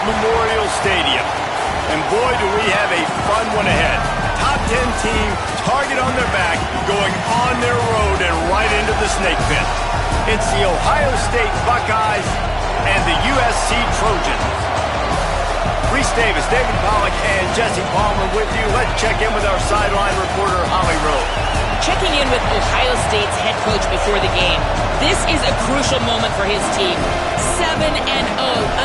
Memorial Stadium. And boy, do we have a fun one ahead. Top 10 team, target on their back, going on their road and right into the snake pit. It's the Ohio State Buckeyes and the USC Trojans. Reese Davis, David Pollack, and Jesse Palmer with you. Let's check in with our sideline reporter, Holly Rowe. Checking in with Ohio State's head coach before the game. This is a crucial moment for his team. 7-0,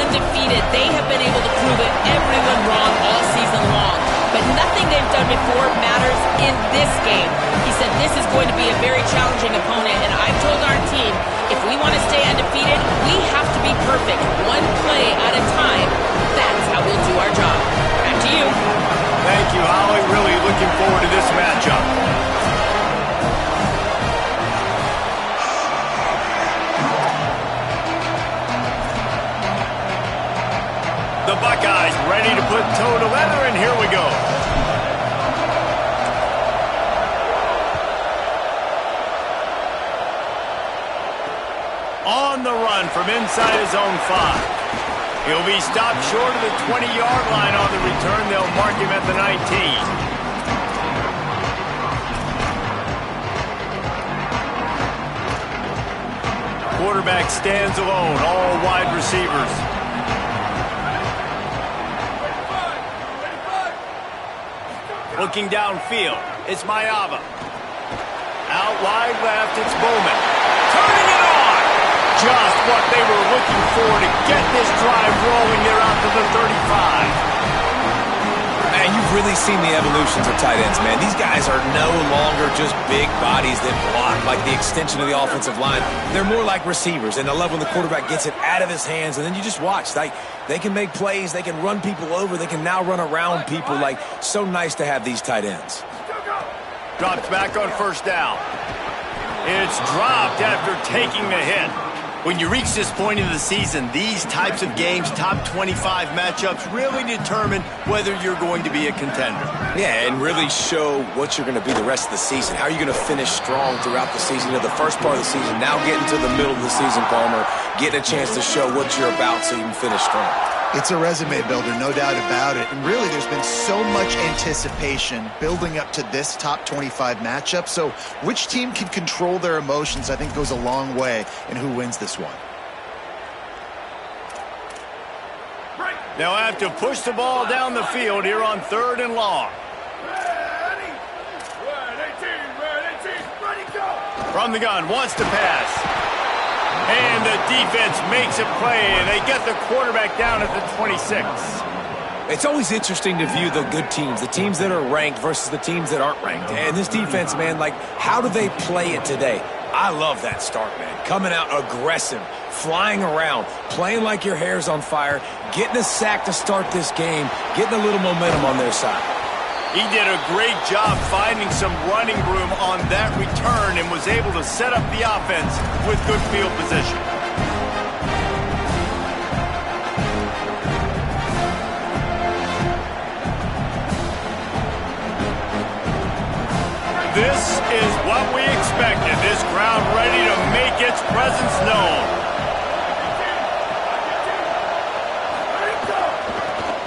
undefeated. They have been able to prove everyone wrong all season long. But nothing they've done before matters in this game. He said this is going to be a very challenging opponent, and I've told our team, if we want to stay undefeated, we have to be perfect, one play at a time. That's how we'll do our job. Back to you. Thank you, Holly. Really looking forward to this matchup. The Buckeyes ready to put toe to leather, and here we go. On the run from inside his own 5. He'll be stopped short of the 20-yard line on the return. They'll mark him at the 19. Quarterback stands alone, all wide receivers. Looking downfield, it's Mayava. Out wide left, it's Bowman. Turning it on! Just what they were looking for to get this drive rolling. They're out to the 35. Man, you've really seen the evolutions of tight ends, man. These guys are no longer just big bodies that block like the extension of the offensive line. They're more like receivers, and I love when the quarterback gets it out of his hands, and then you just watch. They can make plays, they can run people over, they can now run around people. Like, so nice to have these tight ends. Drops back on first down. It's dropped after taking the hit. When you reach this point in the season, these types of games, top 25 matchups, really determine whether you're going to be a contender. Yeah, and really show what you're going to be the rest of the season. How are you going to finish strong throughout the season? You know, the first part of the season, now getting to the middle of the season, Palmer, getting a chance to show what you're about so you can finish strong. It's a resume builder, no doubt about it. And really, there's been so much anticipation building up to this top 25 matchup. So which team can control their emotions, I think, goes a long way in who wins this one. They'll have to push the ball down the field here on 3rd and long. From the gun, wants to pass. And the defense makes a play. They get the quarterback down at the 26. It's always interesting to view the good teams, the teams that are ranked versus the teams that aren't ranked. And this defense, man, like, how do they play it today? I love that start, man. Coming out aggressive, flying around, playing like your hair's on fire, getting a sack to start this game, getting a little momentum on their side. He did a great job finding some running room on that return and was able to set up the offense with good field position. This is what we expected. This crowd ready to make its presence known.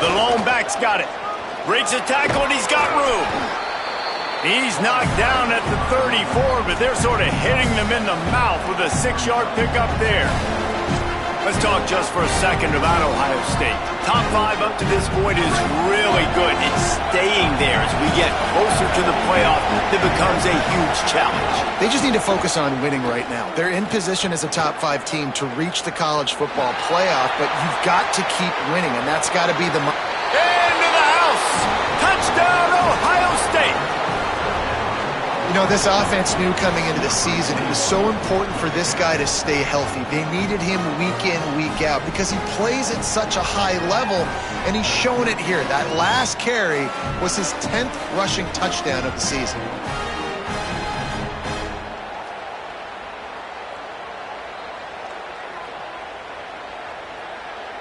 The lone back's got it. Breaks a tackle, and he's got room. He's knocked down at the 34, but they're sort of hitting them in the mouth with a 6-yard pickup there. Let's talk just for a second about Ohio State. Top 5 up to this point is really good. It's staying there as we get closer to the playoff. It becomes a huge challenge. They just need to focus on winning right now. They're in position as a top 5 team to reach the college football playoff, but you've got to keep winning, and that's got to be the... Into the house! Touchdown, Ohio State! You know, this offense knew coming into the season it was so important for this guy to stay healthy. They needed him week in, week out because he plays at such a high level, and he's shown it here. That last carry was his 10th rushing touchdown of the season.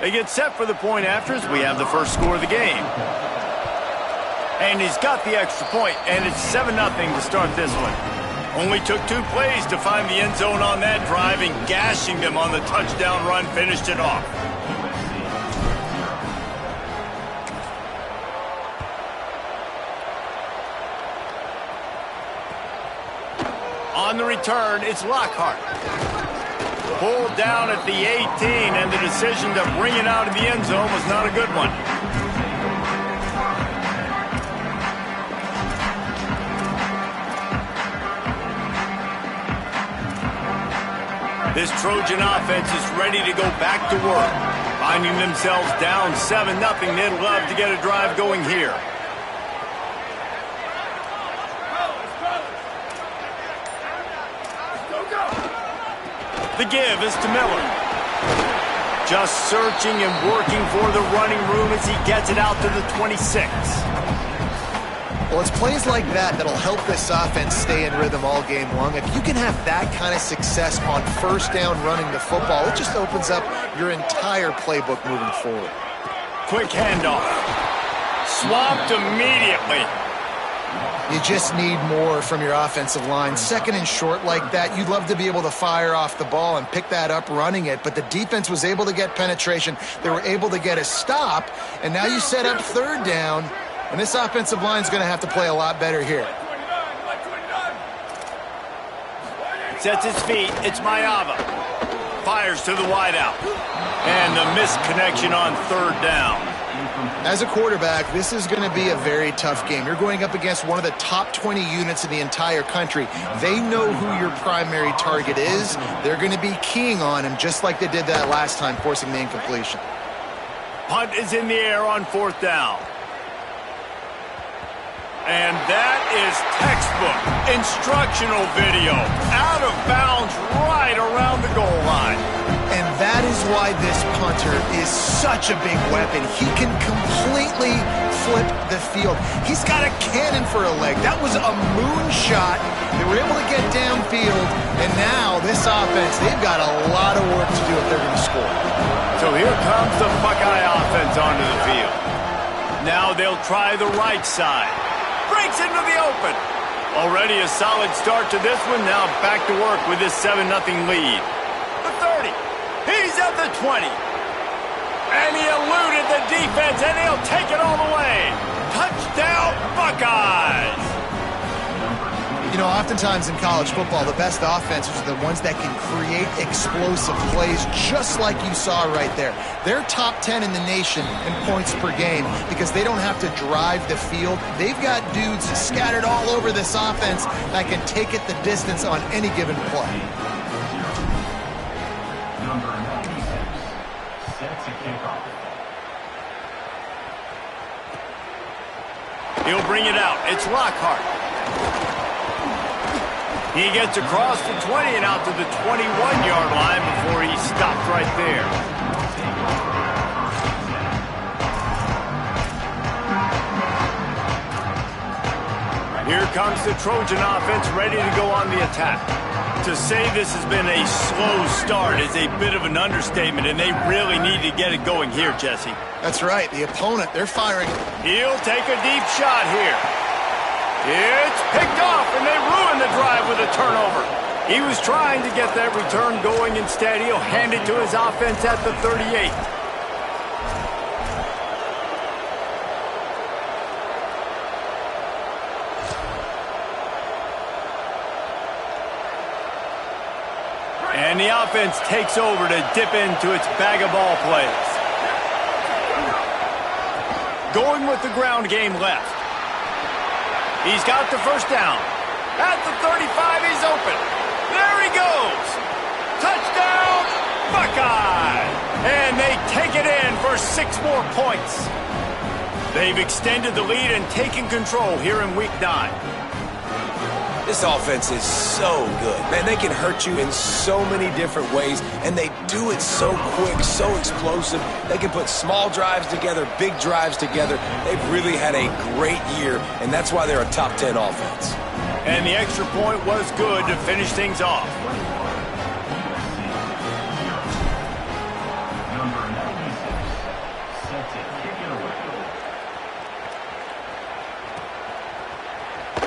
They get set for the point afters. We have the first score of the game. And he's got the extra point, and it's 7-0 to start this one. Only took 2 plays to find the end zone on that drive, and gashing them on the touchdown run finished it off. On the return, it's Lockhart. Pulled down at the 18, and the decision to bring it out of the end zone was not a good one. This Trojan offense is ready to go back to work. Finding themselves down 7-0, they'd love to get a drive going here. The give is to Miller. Just searching and working for the running room as he gets it out to the 26. Well, it's plays like that that'll help this offense stay in rhythm all game long. If you can have that kind of success on first down running the football, it just opens up your entire playbook moving forward. Quick handoff. Swamped immediately. You just need more from your offensive line. Second and short like that, you'd love to be able to fire off the ball and pick that up running it, but the defense was able to get penetration. They were able to get a stop, and now you set up third down. And this offensive line is going to have to play a lot better here. Sets his feet. It's Mayava. Fires to the wideout. And the misconnection on third down. As a quarterback, this is going to be a very tough game. You're going up against one of the top 20 units in the entire country. They know who your primary target is. They're going to be keying on him just like they did that last time, forcing the incompletion. Punt is in the air on fourth down. And that is textbook instructional video. Out of bounds right around the goal line. And that is why this punter is such a big weapon. He can completely flip the field. He's got a cannon for a leg. That was a moonshot. They were able to get downfield. And now this offense, they've got a lot of work to do if they're going to score. So here comes the Buckeye offense onto the field. Now they'll try the right side. Breaks into the open. Already a solid start to this one. Now back to work with this 7-0 lead. The 30. He's at the 20. And he eluded the defense, and he'll take it all the way. Touchdown, Buckeyes! You know, oftentimes in college football, the best offenses are the ones that can create explosive plays, just like you saw right there. They're top 10 in the nation in points per game because they don't have to drive the field. They've got dudes scattered all over this offense that can take it the distance on any given play. Number 96, set to kick off. He'll bring it out. It's Lockhart. He gets across the 20 and out to the 21-yard line before he stopped right there. Here comes the Trojan offense ready to go on the attack. To say this has been a slow start is a bit of an understatement, and they really need to get it going here, Jesse. That's right. The opponent, they're firing. He'll take a deep shot here. It's picked off, and they ruin the drive with a turnover. He was trying to get that return going. Instead, he'll hand it to his offense at the 38. And the offense takes over to dip into its bag of ball plays. Going with the ground game left. He's got the first down. At the 35, he's open. There he goes. Touchdown, Buckeye! And they take it in for 6 more points. They've extended the lead and taken control here in Week 9. This offense is so good. Man, they can hurt you in so many different ways, and they do it so quick, so explosive. They can put small drives together, big drives together. They've really had a great year, and that's why they're a top 10 offense. And the extra point was good to finish things off. Number 96, set to kick it away.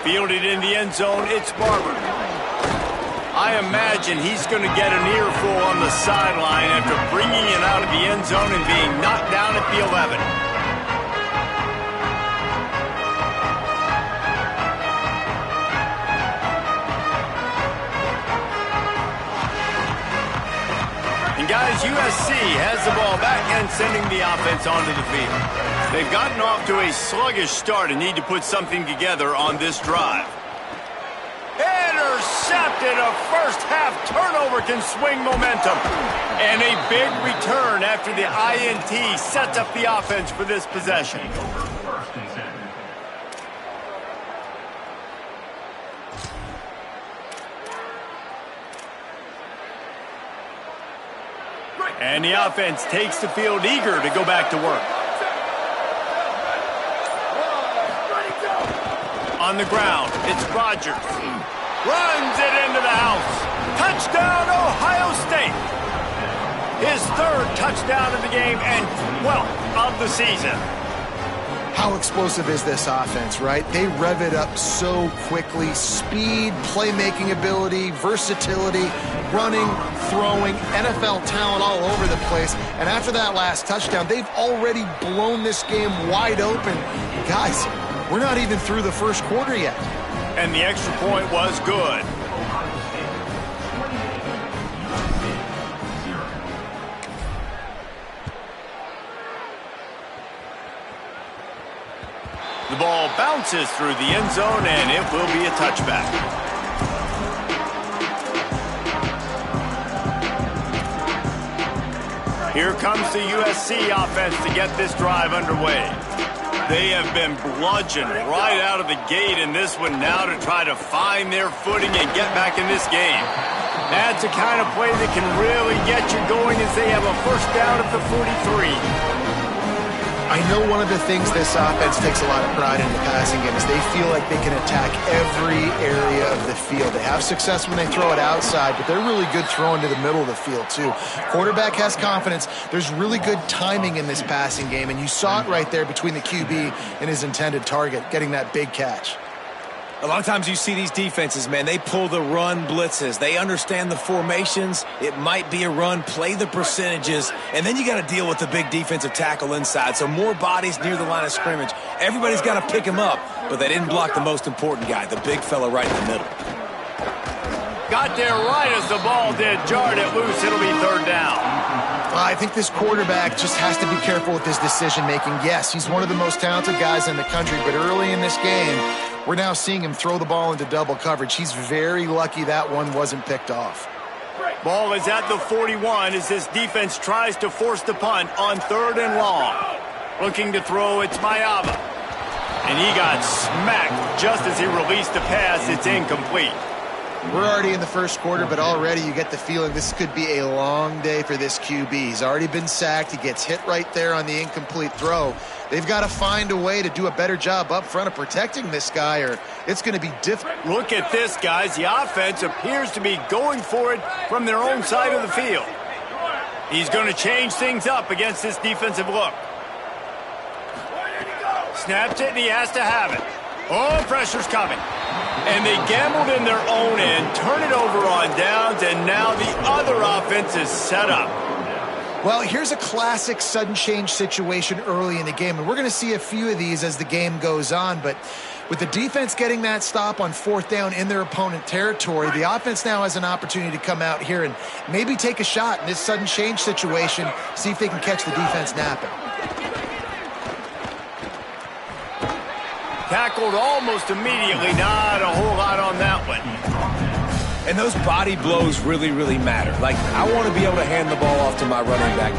Fielded in the end zone, it's Barber. I imagine he's going to get an earful on the sideline after bringing it out of the end zone and being knocked down at the 11. USC has the ball back and sending the offense onto the field. They've gotten off to a sluggish start and need to put something together on this drive. Intercepted. A first-half turnover can swing momentum. And a big return after the INT sets up the offense for this possession. And the offense takes the field eager to go back to work. On the ground, it's Rodgers. Runs it into the house. Touchdown, Ohio State. His third touchdown of the game and 12th of the season. How explosive is this offense, right? They rev it up so quickly. Speed, playmaking ability, versatility, running, throwing, NFL talent all over the place. And after that last touchdown, they've already blown this game wide open. Guys, we're not even through the first quarter yet. And the extra point was good. The ball bounces through the end zone, and it will be a touchback. Here comes the USC offense to get this drive underway. They have been bludgeoned right out of the gate in this one now to try to find their footing and get back in this game. That's a kind of play that can really get you going as they have a first down at the 43. I know one of the things this offense takes a lot of pride in the passing game is they feel like they can attack every area of the field. They have success when they throw it outside, but they're really good throwing to the middle of the field too. Quarterback has confidence. There's really good timing in this passing game, and you saw it right there between the QB and his intended target, getting that big catch. A lot of times you see these defenses, man, they pull the run blitzes. They understand the formations. It might be a run, play the percentages, and then you got to deal with the big defensive tackle inside. So more bodies near the line of scrimmage. Everybody's got to pick him up, but they didn't block the most important guy, the big fella right in the middle. Got there right as the ball did. Jarred it loose. It'll be third down. I think this quarterback just has to be careful with his decision-making. Yes, he's one of the most talented guys in the country, but early in this game, we're now seeing him throw the ball into double coverage. He's very lucky that one wasn't picked off. Ball is at the 41 as this defense tries to force the punt on third and long. Looking to throw, it's Mayava. And he got smacked just as he released the pass. It's incomplete. We're already in the first quarter, but already you get the feeling this could be a long day for this QB. He's already been sacked. He gets hit right there on the incomplete throw. They've got to find a way to do a better job up front of protecting this guy, or it's going to be difficult. Look at this, guys. The offense appears to be going for it from their own side of the field. He's going to change things up against this defensive look. Snaps it, and he has to have it. Oh, pressure's coming. And they gambled in their own end, turn it over on downs, and now the other offense is set up. Well, here's a classic sudden change situation early in the game, and we're going to see a few of these as the game goes on, but with the defense getting that stop on fourth down in their opponent territory, the offense now has an opportunity to come out here and maybe take a shot in this sudden change situation, see if they can catch the defense napping. Tackled almost immediately. Not a whole lot on that one. And those body blows really, really matter. Like, I want to be able to hand the ball off to my running back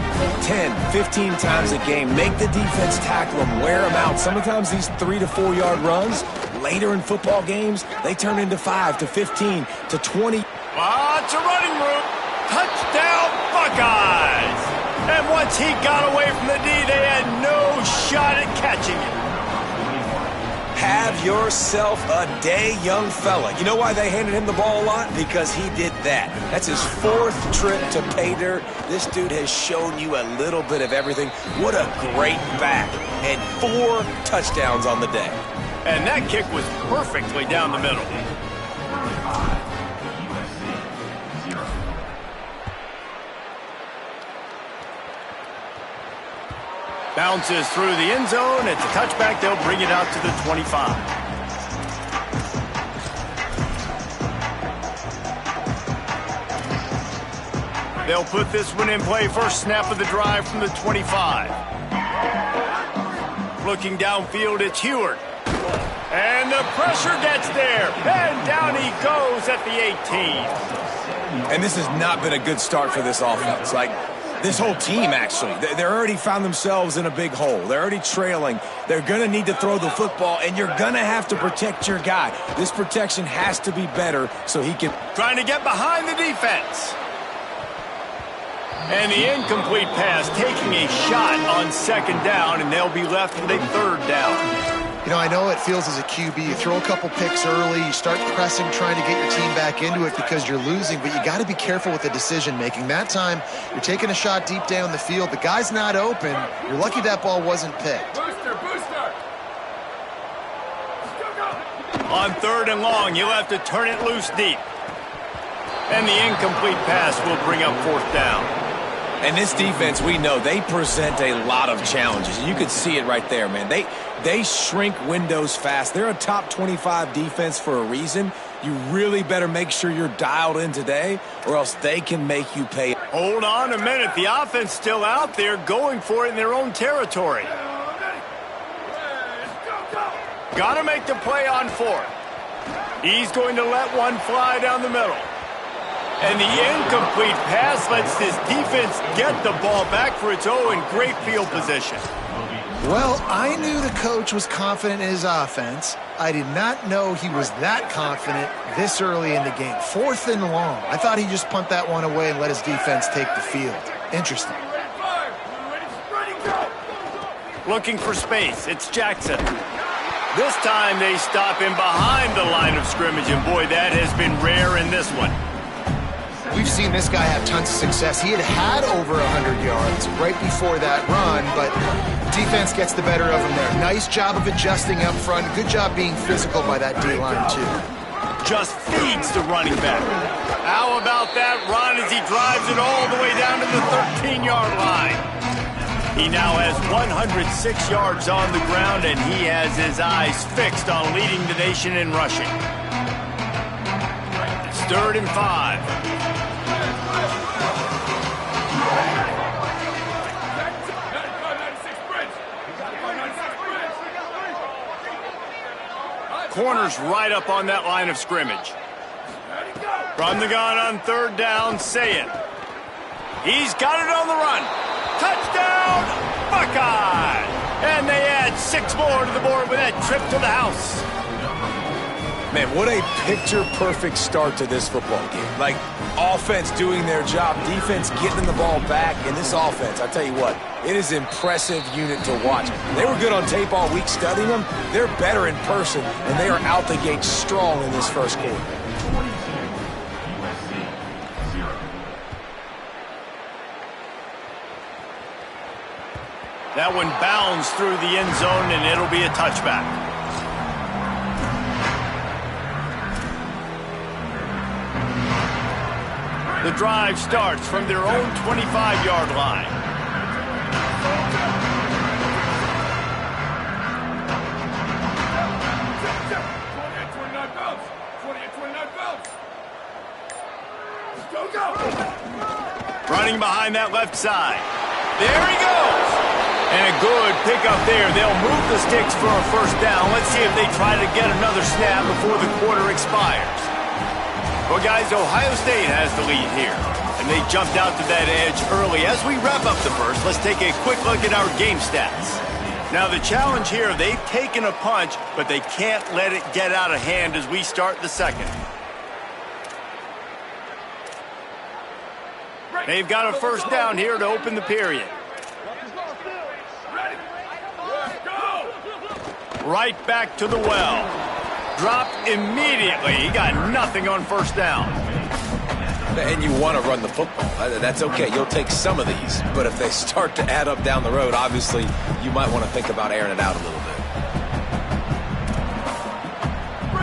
10, 15 times a game. Make the defense tackle them, wear them out. Sometimes these 3 to 4 yard runs, later in football games, they turn into 5 to 15 to 20. Lots of running room. Touchdown, Buckeyes. And once he got away from the D, they had no shot at catching it. Have yourself a day, young fella. You know why they handed him the ball a lot? Because he did that. That's his 4th trip to pay dirt. This dude has shown you a little bit of everything. What a great back. And 4 touchdowns on the day. And that kick was perfectly down the middle. Bounces through the end zone. It's a touchback. They'll bring it out to the 25. They'll put this one in play. First snap of the drive from the 25. Looking downfield, it's Heward. And the pressure gets there. And down he goes at the 18. And this has not been a good start for this offense. Like, this whole team, actually. They're already found themselves in a big hole. They're already trailing. They're going to need to throw the football, and you're going to have to protect your guy. This protection has to be better so he can... Trying to get behind the defense. And the incomplete pass, taking a shot on second down, and they'll be left with a third down. You know, I know it feels as a QB, you throw a couple picks early, you start pressing, trying to get your team back into it because you're losing, but you got to be careful with the decision-making. That time, you're taking a shot deep down the field. The guy's not open. You're lucky that ball wasn't picked. Booster! On third and long, you'll have to turn it loose deep. And the incomplete pass will bring up fourth down. And this defense, we know, they present a lot of challenges. You can see it right there, man. They shrink windows fast. They're a top 25 defense for a reason. You really better make sure you're dialed in today, or else they can make you pay. Hold on a minute. The offense still out there going for it in their own territory. Got to make the play on fourth. He's going to let one fly down the middle. And the incomplete pass lets this defense get the ball back for its own in great field position. Well, I knew the coach was confident in his offense. I did not know he was that confident this early in the game. Fourth and long. I thought he'd just punt that one away and let his defense take the field. Interesting. Looking for space. It's Jackson. This time they stop him behind the line of scrimmage, and boy, that has been rare in this one. We've seen this guy have tons of success. He had over 100 yards right before that run, but defense gets the better of him there. Nice job of adjusting up front. Good job being physical by that D-line, too. Just feeds the running back. How about that run as he drives it all the way down to the 13-yard line? He now has 106 yards on the ground, and he has his eyes fixed on leading the nation in rushing. It's 3rd and 5. Corners right up on that line of scrimmage. From the gun on third down, say it. He's got it on the run. Touchdown, Buckeye! And they add 6 more to the board with that trip to the house. Man, what a picture-perfect start to this football game. Like, offense doing their job, defense getting the ball back, and this offense, I tell you what, it is an impressive unit to watch. They were good on tape all week studying them. They're better in person, and they are out the gate strong in this first quarter. That one bounds through the end zone, and it'll be a touchback. The drive starts from their own 25-yard line. Running behind that left side. There he goes. And a good pickup there. They'll move the sticks for a first down. Let's see if they try to get another snap before the quarter expires. Well, guys, Ohio State has the lead here, and they jumped out to that edge early. As we wrap up the first, let's take a quick look at our game stats. Now, the challenge here, they've taken a punch, but they can't let it get out of hand as we start the second. They've got a first down here to open the period. Right back to the well. Dropped immediately. He got nothing on first down. And you want to run the football. That's okay. You'll take some of these. But if they start to add up down the road, obviously, you might want to think about airing it out a little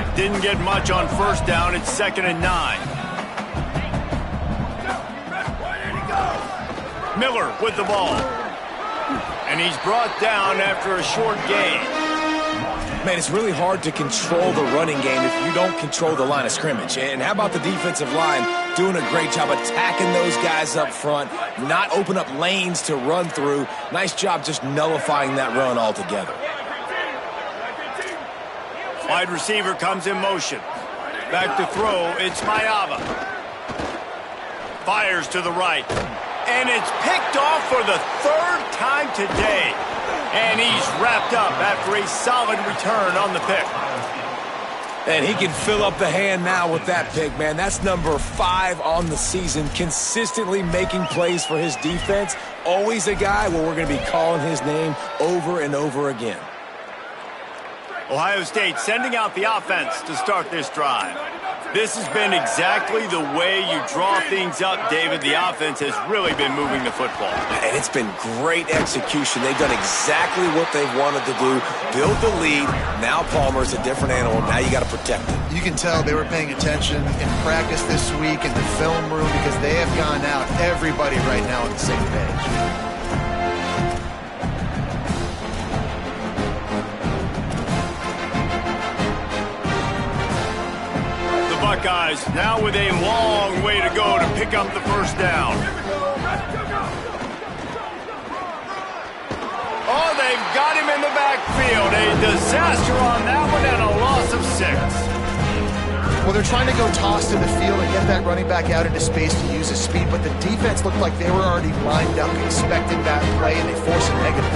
bit. Didn't get much on first down. It's 2nd and 9. Miller with the ball. And he's brought down after a short gain. Man, it's really hard to control the running game if you don't control the line of scrimmage. And how about the defensive line doing a great job attacking those guys up front, not open up lanes to run through. Nice job just nullifying that run altogether. Wide receiver comes in motion. Back to throw, it's Maiava. Fires to the right. And it's picked off for the third time today. And he's wrapped up after a solid return on the pick. And he can fill up the hand now with that pick, man. That's number 5 on the season, consistently making plays for his defense. Always a guy where we're going to be calling his name over and over again. Ohio State sending out the offense to start this drive. This has been exactly the way you draw things up, David. The offense has really been moving the football. And it's been great execution. They've done exactly what they've wanted to do. Build the lead. Now Palmer's a different animal. Now you got to protect him. You can tell they were paying attention in practice this week in the film room because they have gone out, everybody right now on the same page. Buckeyes now with a long way to go to pick up the first down. Oh, they've got him in the backfield. A disaster on that one and a loss of 6. Well, they're trying to go toss to the field and get that running back out into space to use his speed, but the defense looked like they were already lined up expecting that play, and they force a negative.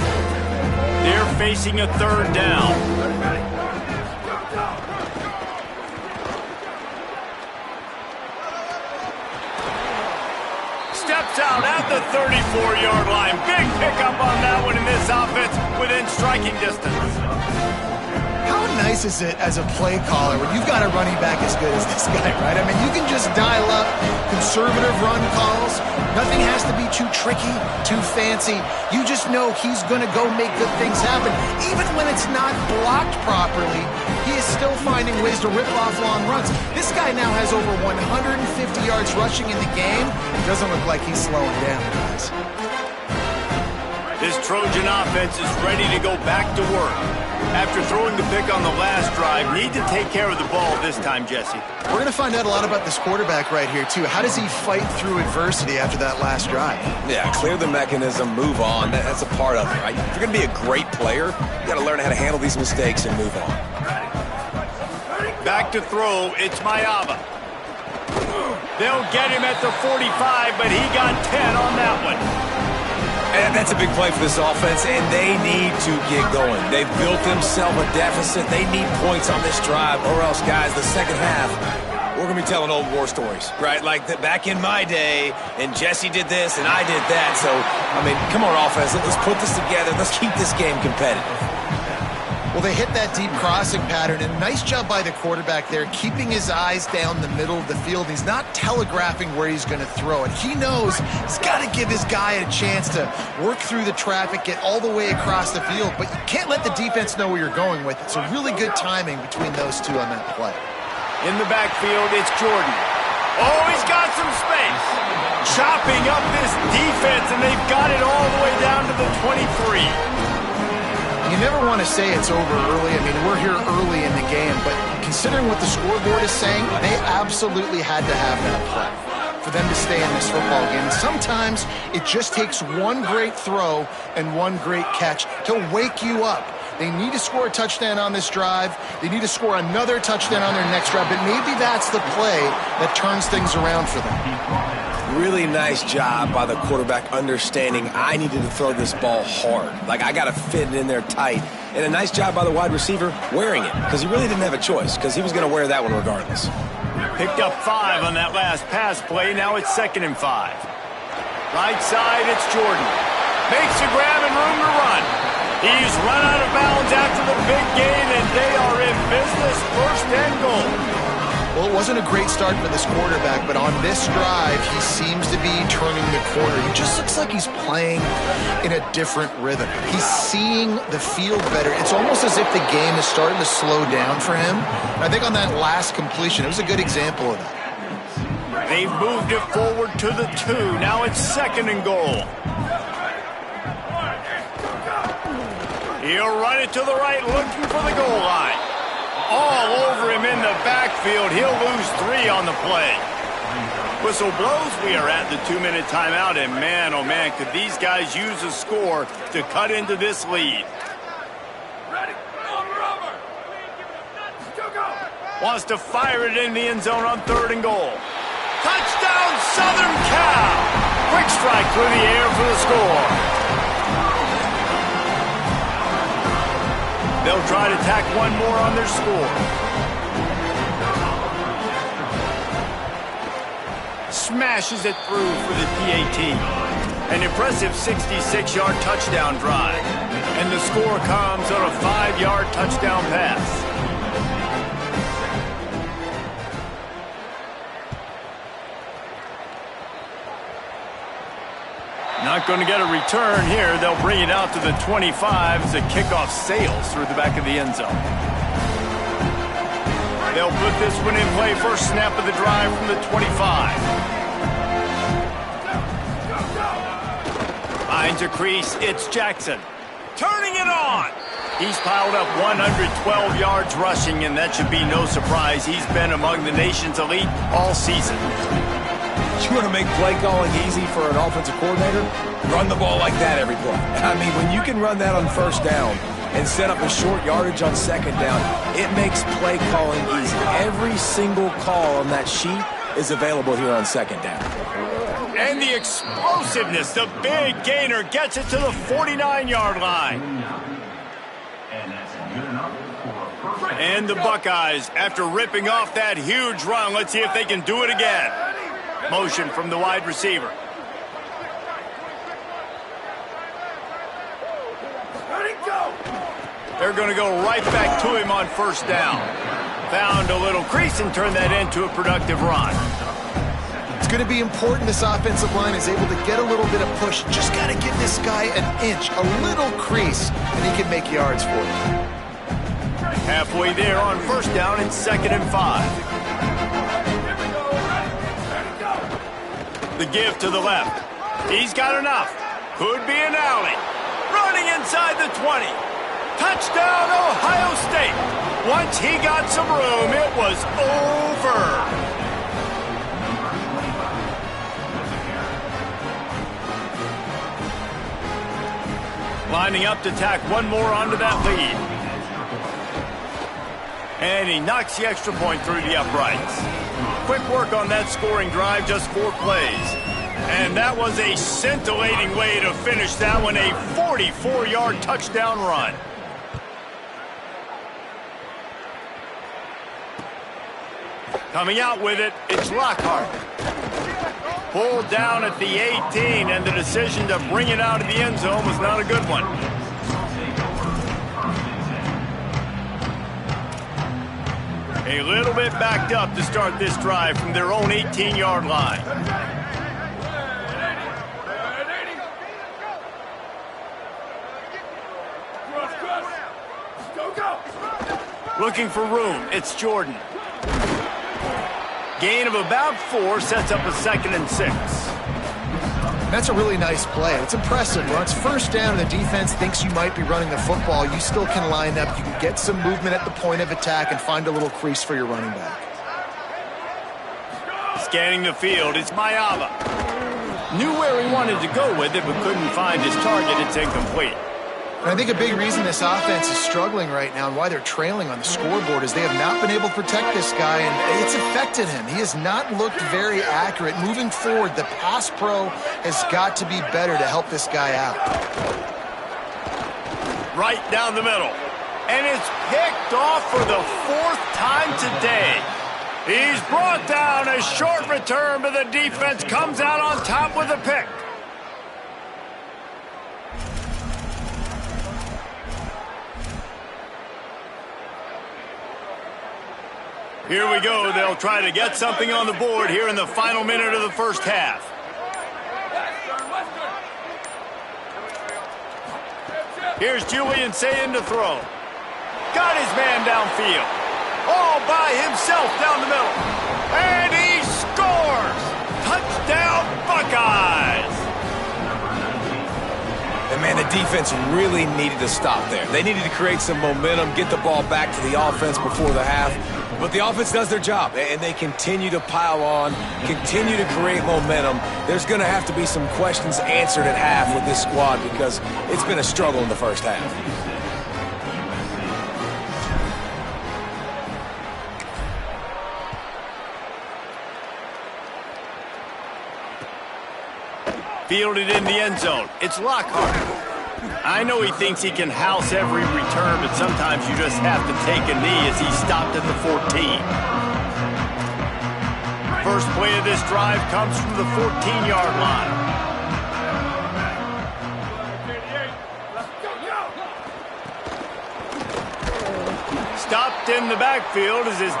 They're facing a third down. Steps out at the 34-yard line. Big pickup on that one in this offense within striking distance. How nice is it as a play caller when you've got a running back as good as this guy, right? I mean, you can just dial up conservative run calls. Nothing has to be too tricky, too fancy. You just know he's going to go make good things happen. Even when it's not blocked properly, he is still finding ways to rip off long runs. This guy now has over 150 yards rushing in the game. It doesn't look like he's slowing down, guys. This Trojan offense is ready to go back to work. After throwing the pick on the last drive, need to take care of the ball this time, Jesse. We're going to find out a lot about this quarterback right here, too. How does he fight through adversity after that last drive? Yeah, clear the mechanism, move on. That's a part of it, right? If you're going to be a great player, you got to learn how to handle these mistakes and move on. Back to throw, it's Maiava. They'll get him at the 45, but he got 10 on that one. And that's a big play for this offense, and they need to get going. They've built themselves a deficit. They need points on this drive, or else, guys, the second half, we're going to be telling old war stories, right? Like back in my day, and Jesse did this, and I did that. So, I mean, come on, offense. Let's put this together. Let's keep this game competitive. Well, they hit that deep crossing pattern, and nice job by the quarterback there, keeping his eyes down the middle of the field. He's not telegraphing where he's going to throw it. He knows he's got to give his guy a chance to work through the traffic, get all the way across the field, but you can't let the defense know where you're going with it. So really good timing between those two on that play. In the backfield, it's Jordan. Oh, he's got some space. Chopping up this defense, and they've got it all the way down to the 23. You never want to say it's over early. I mean, we're here early in the game, but considering what the scoreboard is saying, they absolutely had to have that play for them to stay in this football game. And sometimes it just takes one great throw and one great catch to wake you up. They need to score a touchdown on this drive. They need to score another touchdown on their next drive, but maybe that's the play that turns things around for them. Really nice job by the quarterback understanding I needed to throw this ball hard. Like, I got to fit it in there tight. And a nice job by the wide receiver wearing it, because he really didn't have a choice, because he was going to wear that one regardless. Picked up 5 on that last pass play. Now it's 2nd and 5. Right side, it's Jordan. Makes a grab and room to run. He's run out of bounds after the big gain, and they are in business. 1st and goal. Well, it wasn't a great start for this quarterback, but on this drive, he seems to be turning the corner. He just looks like he's playing in a different rhythm. He's seeing the field better. It's almost as if the game is starting to slow down for him. And I think on that last completion, it was a good example of that. They've moved it forward to the 2. Now it's 2nd and goal. He'll run it to the right, looking for the goal line. All over him in the backfield. He'll lose 3 on the play. Whistle blows, we are at the 2-minute timeout, and man, oh man, could these guys use a score to cut into this lead. Wants to fire it in the end zone on 3rd and goal. Touchdown, Southern Cal! Quick strike through the air for the score. They'll try to tack one more on their score. Smashes it through for the PAT. An impressive 66-yard touchdown drive. And the score comes on a 5-yard touchdown pass. Not going to get a return here. They'll bring it out to the 25 as the kickoff sails through the back of the end zone. They'll put this one in play. First snap of the drive from the 25. Finds a crease. It's Jackson. Turning it on. He's piled up 112 yards rushing, and that should be no surprise. He's been among the nation's elite all season. You want to make play calling easy for an offensive coordinator? Run the ball like that every play. I mean, when you can run that on 1st down and set up a short yardage on 2nd down, it makes play calling easy. Every single call on that sheet is available here on 2nd down. And the explosiveness, the big gainer gets it to the 49-yard line. And the Buckeyes, after ripping off that huge run, let's see if they can do it again. Motion from the wide receiver. They're going to go right back to him on 1st down. Found a little crease and turned that into a productive run. It's going to be important this offensive line is able to get a little bit of push. Just got to give this guy an inch, a little crease, and he can make yards for you. Halfway there on 1st down and 2nd and 5. The give to the left. He's got enough. Could be an alley. Running inside the 20. Touchdown, Ohio State. Once he got some room, it was over. Lining up to tack one more onto that lead. And he knocks the extra point through the uprights. Quick work on that scoring drive, just 4 plays. And that was a scintillating way to finish that one, a 44-yard touchdown run. Coming out with it, it's Lockhart. Pulled down at the 18, and the decision to bring it out of the end zone was not a good one. A little bit backed up to start this drive from their own 18-yard line. Looking for room, it's Jordan. Gain of about 4 sets up a 2nd and 6. That's a really nice play. It's impressive. When it's 1st down and the defense thinks you might be running the football, you still can line up. You can get some movement at the point of attack and find a little crease for your running back. Scanning the field, it's Mayava. Knew where he wanted to go with it, but couldn't find his target. It's incomplete. And I think a big reason this offense is struggling right now and why they're trailing on the scoreboard is they have not been able to protect this guy, and it's affected him. He has not looked very accurate. Moving forward, the pass pro has got to be better to help this guy out. Right down the middle. And it's picked off for the 4th time today. He's brought down. A short return, but the defense comes out on top with a pick. Here we go. They'll try to get something on the board here in the final minute of the 1st half. Here's Julian Sayin to throw. Got his man downfield. All by himself down the middle. And he scores! Touchdown, Buckeyes! And, man, the defense really needed to stop there. They needed to create some momentum, get the ball back to the offense before the half. But the offense does their job, and they continue to pile on, continue to create momentum. There's going to have to be some questions answered at half with this squad because it's been a struggle in the first half. Fielded in the end zone. It's Lockhart. I know he thinks he can house every return, but sometimes you just have to take a knee as he stopped at the 14. First play of this drive comes from the 14-yard line. Stopped in the backfield as his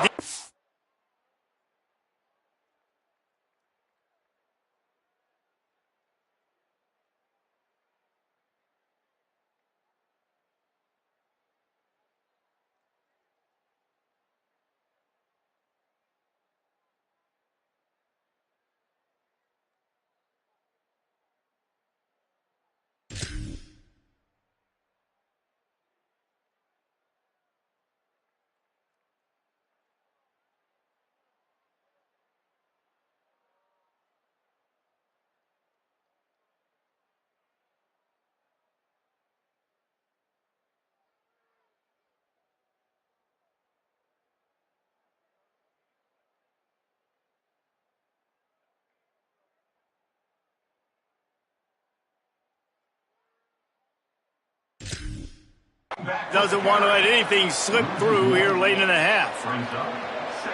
doesn't want to let anything slip through here late in the half.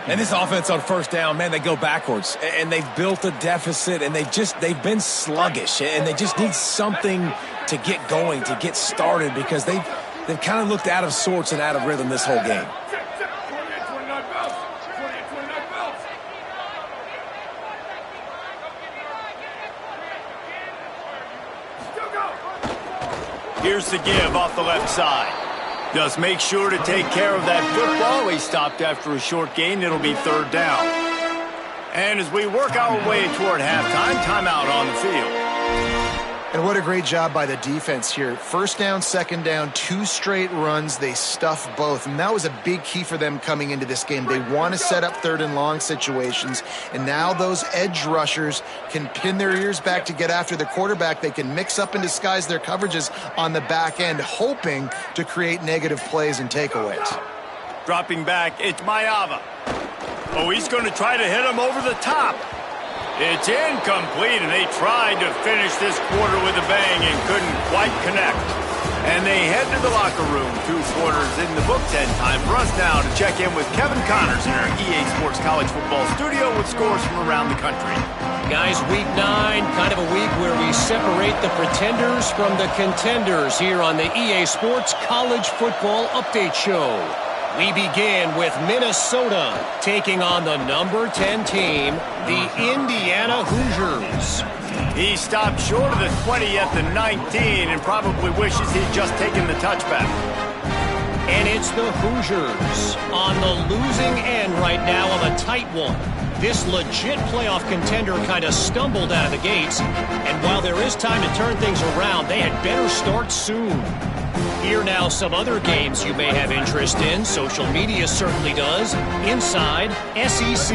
And this offense on first down, man, they go backwards. And they've built a deficit, and they've been sluggish. And they just need something to get going, to get started, because they've kind of looked out of sorts and out of rhythm this whole game. Here's the give off the left side. Just make sure to take care of that football. He stopped after a short gain. It'll be third down. And as we work our way toward halftime, timeout on the field. And what a great job by the defense here. First down, second down, 2 straight runs. They stuffed both. And that was a big key for them coming into this game. They want to set up third and long situations. And now those edge rushers can pin their ears back to get after the quarterback. They can mix up and disguise their coverages on the back end, hoping to create negative plays and takeaways. Dropping back, it's Mayava. Oh, he's going to try to hit him over the top. It's incomplete, and they tried to finish this quarter with a bang and couldn't quite connect. And they head to the locker room. 2 quarters in the books, and time for us now to check in with Kevin Connors in our EA Sports College Football studio with scores from around the country. Guys, week 9, kind of a week where we separate the pretenders from the contenders here on the EA Sports College Football Update Show. We begin with Minnesota taking on the number 10 team, the Indiana Hoosiers. He stopped short of the 20 at the 19 and probably wishes he'd just taken the touchback. And it's the Hoosiers on the losing end right now of a tight one. This legit playoff contender kind of stumbled out of the gates, and while there is time to turn things around, they had better start soon. Here now some other games you may have interest in. Social media certainly does. Inside SEC.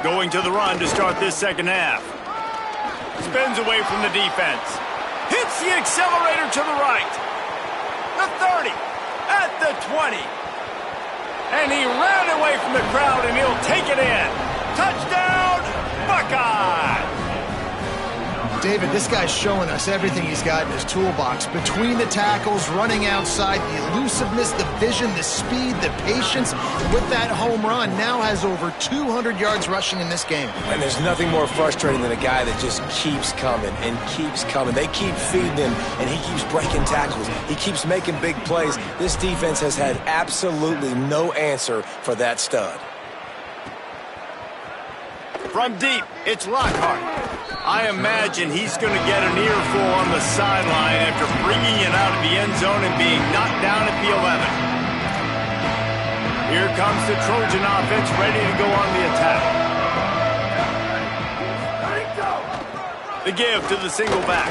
Going to the run to start this second half. Spins away from the defense. Hits the accelerator to the right. The 30. At the 20. And he ran away from the crowd, and he'll take it in. Touchdown, Buckeye! David, this guy's showing us everything he's got in his toolbox. Between the tackles, running outside, the elusiveness, the vision, the speed, the patience. With that home run, now has over 200 yards rushing in this game. And there's nothing more frustrating than a guy that just keeps coming and keeps coming. They keep feeding him, and he keeps breaking tackles. He keeps making big plays. This defense has had absolutely no answer for that stud. From deep, it's Lockhart. I imagine he's going to get an earful on the sideline after bringing it out of the end zone and being knocked down at the 11. Here comes the Trojan offense ready to go on the attack. The give to the single back.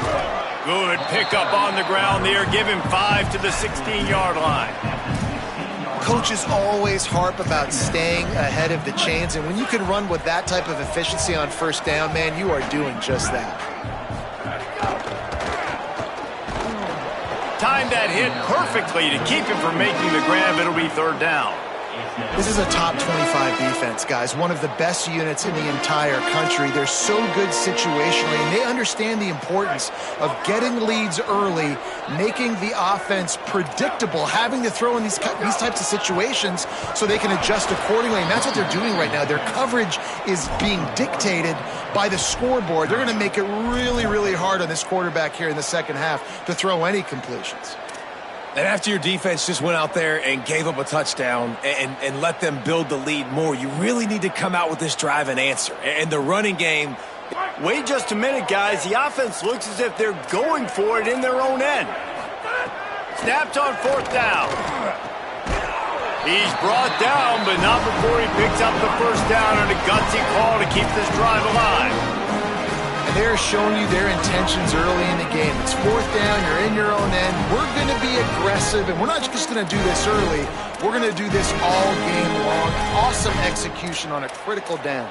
Good pickup on the ground there. Give him 5 to the 16-yard line. Coaches always harp about staying ahead of the chains, and when you can run with that type of efficiency on first down, man, you are doing just that. Timed that hit perfectly to keep him from making the grab. It'll be third down. This is a top 25 defense, guys. One of the best units in the entire country. They're so good situationally, and they understand the importance of getting leads early, making the offense predictable, having to throw in these types of situations so they can adjust accordingly. And that's what they're doing right now. Their coverage is being dictated by the scoreboard. They're going to make it really, really hard on this quarterback here in the second half to throw any completions. And after your defense just went out there and gave up a touchdown and let them build the lead more, you really need to come out with this drive and answer. And the running game... Wait just a minute, guys. The offense looks as if they're going for it in their own end. Snapped on fourth down. He's brought down, but not before he picks up the first down and a gutsy call to keep this drive alive. And they're showing you their intentions early in the game. It's fourth down, you're in your own end. We're going to be aggressive, and we're not just going to do this early. We're going to do this all game long. Awesome execution on a critical down.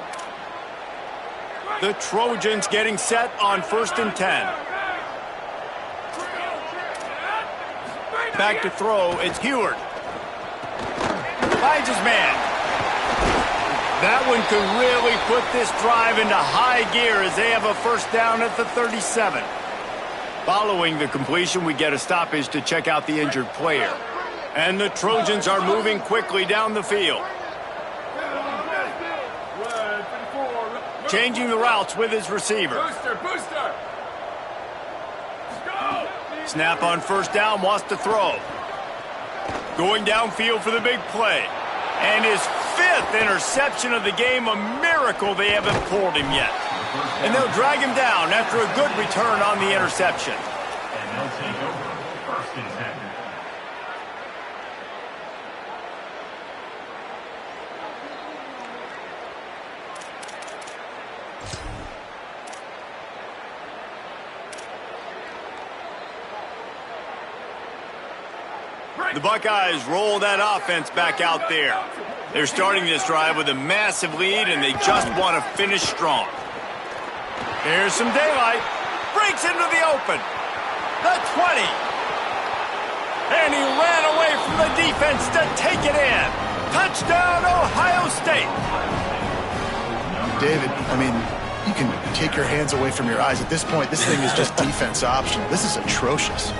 The Trojans getting set on 1st and 10. Back to throw, it's Heward. Finds his man. That one could really put this drive into high gear as they have a first down at the 37. Following the completion, we get a stoppage to check out the injured player. And the Trojans are moving quickly down the field. Changing the routes with his receiver. Snap on first down, wants to throw. Going downfield for the big play. And his 5th interception of the game, a miracle they haven't pulled him yet. And they'll drag him down after a good return on the interception. And they'll take over 1st and 10. The Buckeyes roll that offense back out there. They're starting this drive with a massive lead, and they just want to finish strong. Here's some daylight. Breaks into the open. The 20. And he ran away from the defense to take it in. Touchdown, Ohio State. David, I mean, you can take your hands away from your eyes. At this point, this thing is just defense optional. This is atrocious.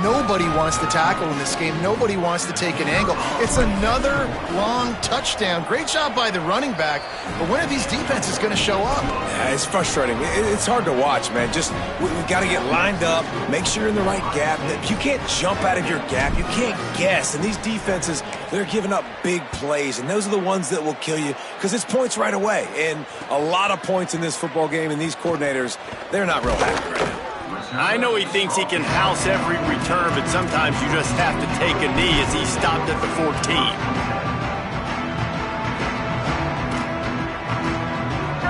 Nobody wants to tackle in this game. Nobody wants to take an angle. It's another long touchdown. Great job by the running back. But when are these defenses going to show up? Yeah, it's frustrating. It's hard to watch, man. Just we got to get lined up, make sure you're in the right gap. You can't jump out of your gap. You can't guess. And these defenses, they're giving up big plays, and those are the ones that will kill you because it's points right away. And a lot of points in this football game, and these coordinators, they're not real happy right now. I know he thinks he can house every return, but sometimes you just have to take a knee as he stopped at the 14.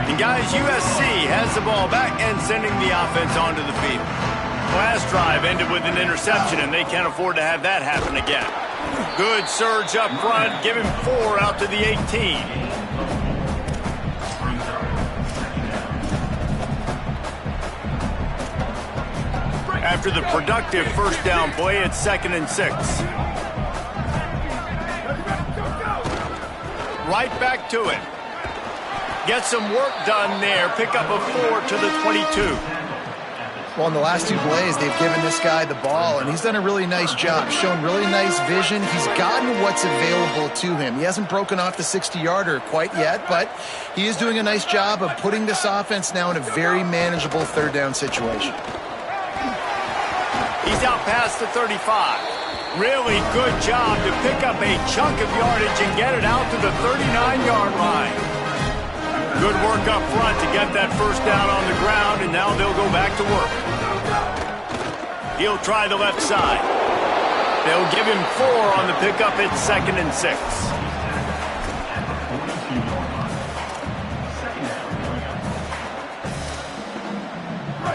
And guys, USC has the ball back and sending the offense onto the field. Last drive ended with an interception, and they can't afford to have that happen again. Good surge up front, give him 4 out to the 18. After the productive first down play, it's 2nd and 6. Right back to it. Get some work done there. Pick up a 4 to the 22. Well, in the last 2 plays, they've given this guy the ball, and he's done a really nice job, shown really nice vision. He's gotten what's available to him. He hasn't broken off the 60-yarder quite yet, but he is doing a nice job of putting this offense now in a very manageable third down situation. He's out past the 35. Really good job to pick up a chunk of yardage and get it out to the 39-yard line. Good work up front to get that first down on the ground, and now they'll go back to work. He'll try the left side. They'll give him 4 on the pickup. It's 2nd and 6.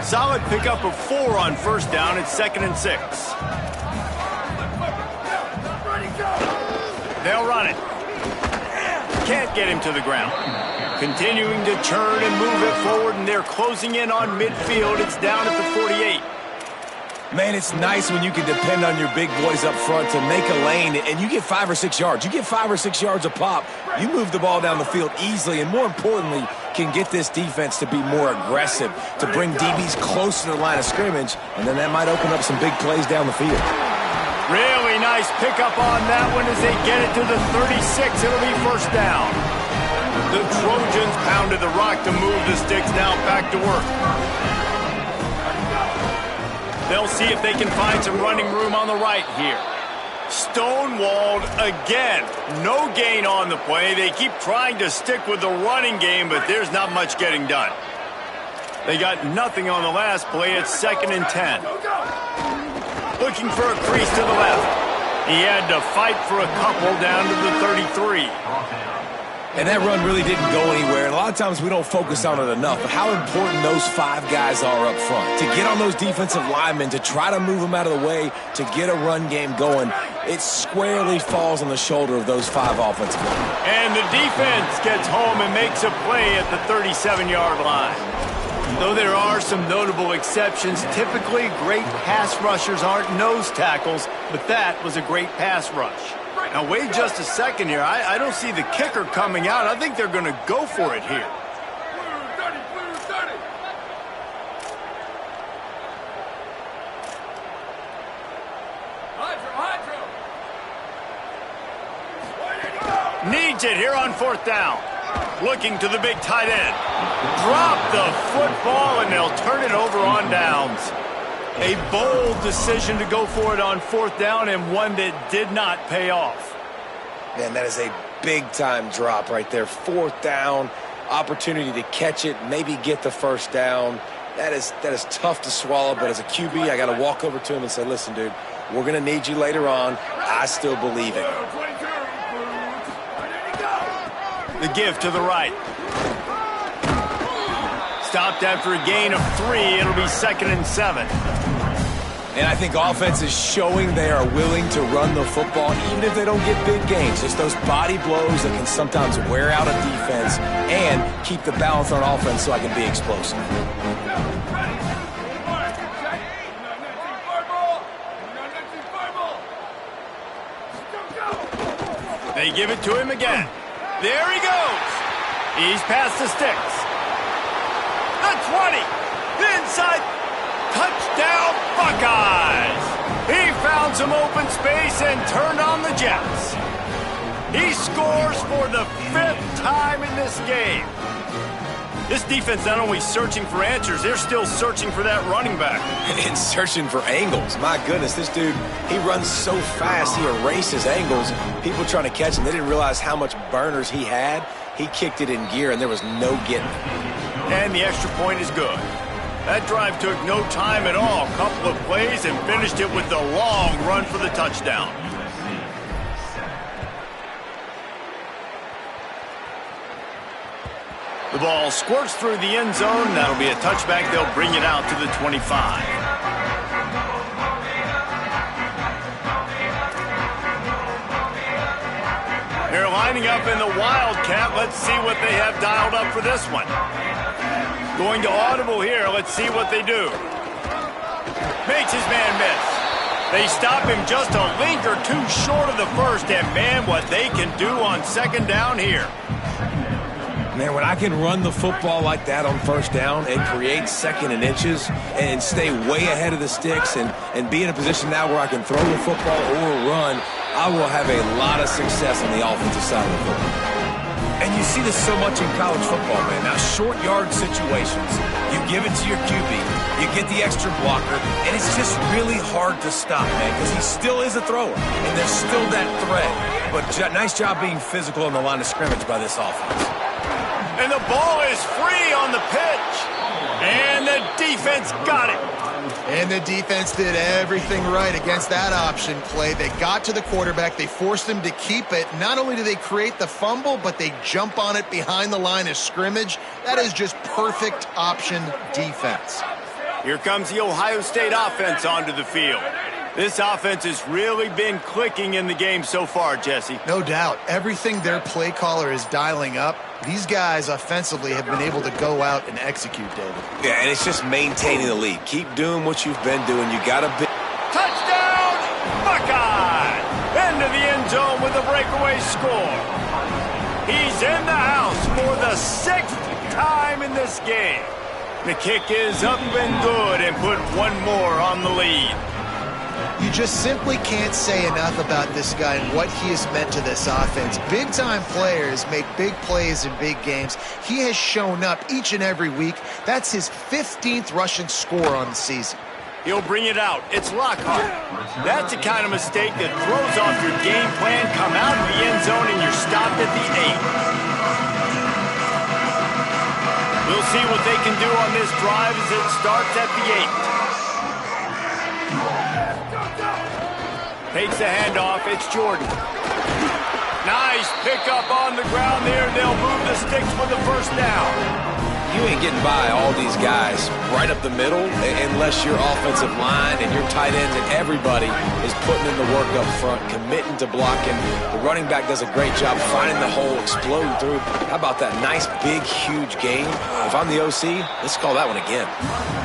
Solid pickup of 4 on first down. It's 2nd and 6. They'll run it. Can't get him to the ground. Continuing to turn and move it forward, and they're closing in on midfield. It's down at the 48. Man, it's nice when you can depend on your big boys up front to make a lane, and you get 5 or 6 yards. You get 5 or 6 yards a pop. You move the ball down the field easily, and more importantly, can get this defense to be more aggressive, to bring DBs close to the line of scrimmage, and then that might open up some big plays down the field. Really nice pickup on that one as they get it to the 36. It'll be first down. The Trojans pounded the rock to move the sticks. Now back to work. They'll see if they can find some running room on the right here. Stonewalled again. No gain on the play. They keep trying to stick with the running game, but there's not much getting done. They got nothing on the last play. It's 2nd and 10. Looking for a crease to the left. He had to fight for a couple down to the 33. And that run really didn't go anywhere. And a lot of times we don't focus on it enough. But how important those 5 guys are up front. To get on those defensive linemen, to try to move them out of the way, to get a run game going, it squarely falls on the shoulder of those 5 offensive linemen. And the defense gets home and makes a play at the 37-yard line. Though there are some notable exceptions, typically great pass rushers aren't nose tackles, but that was a great pass rush. Now, wait just a second here. I don't see the kicker coming out. I think they're going to go for it here. Needs it here on 4th down. Looking to the big tight end. Drop the football, and they'll turn it over on downs. A bold decision to go for it on 4th down, and one that did not pay off. Man, that is a big-time drop right there. 4th down, opportunity to catch it, maybe get the first down. That is tough to swallow, but as a QB, I got to walk over to him and say, listen, dude, we're going to need you later on. I still believe it. The give to the right. Stopped after a gain of 3. It'll be 2nd and 7. And I think offense is showing they are willing to run the football, even if they don't get big gains. Just those body blows that can sometimes wear out a defense and keep the balance on offense so I can be explosive. They give it to him again. There he goes. He's past the sticks. The 20. The inside. Touchdown, Buckeyes. He found some open space and turned on the Jets. He scores for the 5th time in this game. This defense not only searching for answers, they're still searching for that running back. And searching for angles. My goodness, this dude, he runs so fast, he erases angles. People trying to catch him, they didn't realize how much burners he had. He kicked it in gear, and there was no getting it. And the extra point is good. That drive took no time at all. Couple of plays and finished it with the long run for the touchdown. The ball squirts through the end zone. That'll be a touchback. They'll bring it out to the 25. They're lining up in the Wildcat. Let's see what they have dialed up for this one. Going to audible here. Let's see what they do. Makes his man miss. They stop him just a link or two short of the first. And, man, what they can do on 2nd down here. Man, when I can run the football like that on 1st down and create 2nd and inches and stay way ahead of the sticks and be in a position now where I can throw the football or run, I will have a lot of success on the offensive side of the football. And you see this so much in college football, man. Now, short yard situations, you give it to your QB, you get the extra blocker, and it's just really hard to stop, man, because he still is a thrower, and there's still that threat. But nice job being physical on the line of scrimmage by this offense. And the ball is free on the pitch. And the defense got it. And the defense did everything right against that option play. They got to the quarterback. They forced him to keep it. Not only do they create the fumble, but they jump on it behind the line of scrimmage. That is just perfect option defense. Here comes the Ohio State offense onto the field. This offense has really been clicking in the game so far, Jesse. No doubt. Everything their play caller is dialing up, these guys offensively have been able to go out and execute, David. Yeah, and it's just maintaining the lead. Keep doing what you've been doing. You got to be... Touchdown, Buckeye! Into the end zone with a breakaway score. He's in the house for the 6th time in this game. The kick is up and good and put one more on the lead. You just simply can't say enough about this guy and what he has meant to this offense. Big-time players make big plays in big games. He has shown up each and every week. That's his 15th rushing score on the season. He'll bring it out. It's Lockhart. That's the kind of mistake that throws off your game plan. Come out of the end zone and you're stopped at the 8. We'll see what they can do on this drive as it starts at the 8. Takes the handoff. It's Jordan. Nice pickup on the ground there. They'll move the sticks for the first down. You ain't getting by all these guys right up the middle unless your offensive line and your tight ends and everybody is putting in the work up front, committing to blocking. The running back does a great job finding the hole, exploding through. How about that nice, big, huge game? If I'm the OC, let's call that one again.